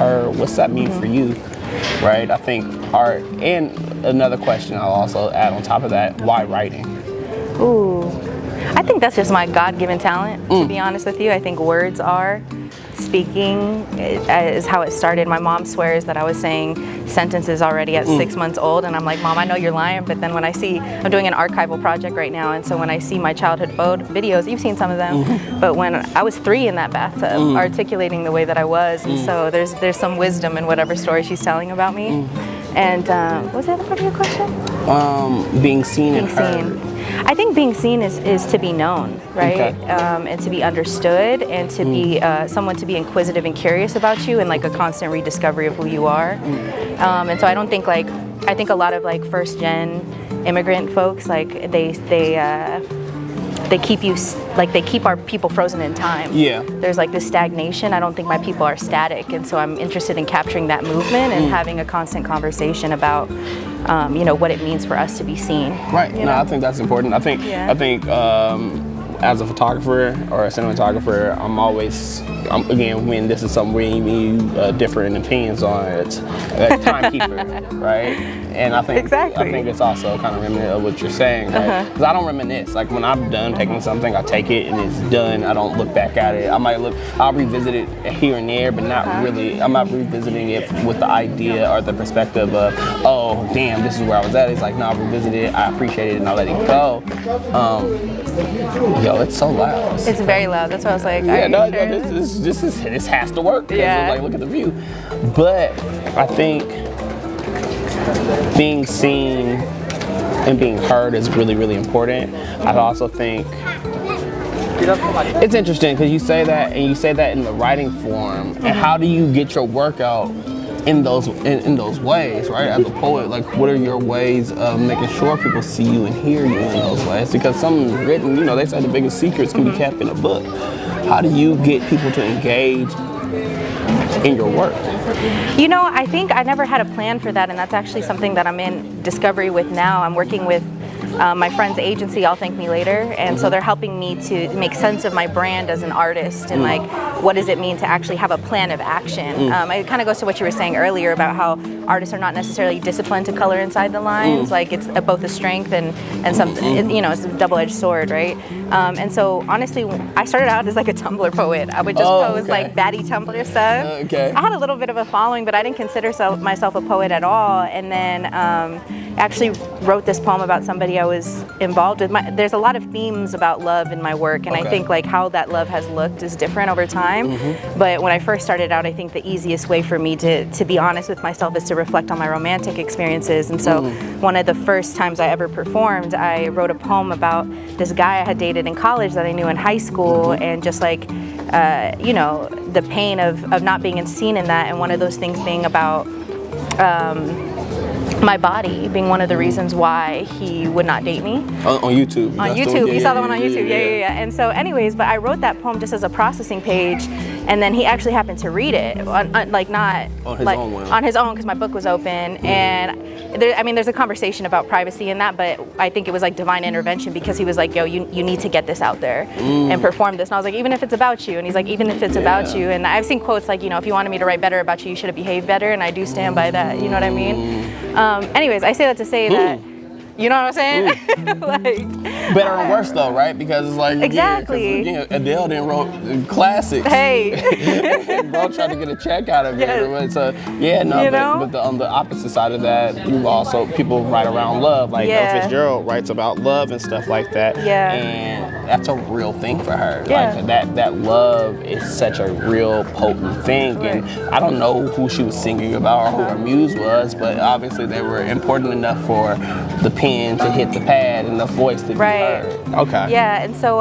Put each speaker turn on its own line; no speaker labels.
her, what's that mean for you, right? I think art, and another question I'll also add on top of that, why writing?
Ooh, I think that's just my God-given talent, to be honest with you. I think words are. Speaking is how it started. My mom swears that I was saying sentences already at 6 months old, and I'm like, Mom, I know you're lying, but then when I see, I'm doing an archival project right now, and so when I see my childhood videos, you've seen some of them, but when I was 3 in that bathtub, articulating the way that I was, and so there's some wisdom in whatever story she's telling about me. And what was the other part of your question?
Being seen and heard.
I think being seen is to be known, right? Okay. And to be understood, and to be someone to be inquisitive and curious about you, and like a constant rediscovery of who you are. And so I don't think like, I think a lot of like first gen immigrant folks, like they keep you, like they keep our people frozen in time. Yeah. There's like this stagnation. I don't think my people are static, and so I'm interested in capturing that movement and having a constant conversation about, you know, what it means for us to be seen.
Right. No, I think that's important. I think as a photographer or a cinematographer, I'm always, again, when this is something we different opinions on, it's a timekeeper, right? And I think I think it's also kind of reminiscent of what you're saying, right? Because I don't reminisce. Like when I'm done taking something, I take it and it's done. I don't look back at it. I'll revisit it here and there, but not really. I'm not revisiting it with the idea or the perspective of, oh, damn, this is where I was at. It's like, no, I revisit it, I appreciate it, and I let it go. Yo, it's so loud.
It's very loud. That's why I was like,
yeah, no, this has to work. Yeah. Like, look at the view. But I think being seen and being heard is really, really important. I also think it's interesting because you say that, and you say that in the writing form. And how do you get your work out in those ways, right? As a poet, like, what are your ways of making sure people see you and hear you in those ways? Because something's written, you know, they say the biggest secrets can be kept in a book. How do you get people to engage in your work?
You know, I think I never had a plan for that, and that's actually something that I'm in discovery with now. I'm working with my friend's agency, I'll Thank Me Later, and so they're helping me to make sense of my brand as an artist, and like, what does it mean to actually have a plan of action? It kind of goes to what you were saying earlier about how artists are not necessarily disciplined to color inside the lines. Like, it's both a strength and something, you know, it's a double-edged sword, right? And so honestly, I started out as like a Tumblr poet. I would just post like baddie Tumblr stuff. I had a little bit of a following, but I didn't consider myself a poet at all. And then actually wrote this poem about somebody I was involved with. There's a lot of themes about love in my work, and I think like how that love has looked is different over time. But when I first started out, I think the easiest way for me to be honest with myself is to reflect on my romantic experiences. And so one of the first times I ever performed, I wrote a poem about this guy I had dated in college that I knew in high school, and just like, you know, the pain of not being seen in that, and one of those things being about my body being one of the reasons why he would not date me.
On YouTube.
On YouTube. You saw that one on YouTube. Yeah. And so anyways, but I wrote that poem just as a processing page, and then he actually happened to read it, like not
on his own one.
On his own, because my book was open. And I mean, there's a conversation about privacy in that, but I think it was like divine intervention, because he was like, yo, you need to get this out there and perform this. And I was like, even if it's about you. And he's like, even if it's about you. And I've seen quotes like, you know, if you wanted me to write better about you, you should have behaved better. And I do stand by that. You know what I mean? Anyways, I say that to say that, you know what I'm saying? Like,
better and worse though, right? Because it's like,
exactly.
Yeah, Adele then wrote classics.
Hey.
Bro tried to get a check out of it. So yeah, no, but on the opposite side of that, you also, people write around love. Like Fitzgerald writes about love and stuff like that.
Yeah.
And that's a real thing for her. Yeah. Like that love is such a real potent thing. Right. And I don't know who she was singing about or who her muse was, but obviously they were important enough for the pen to hit the pad and the voice to be heard. Okay.
Yeah, and so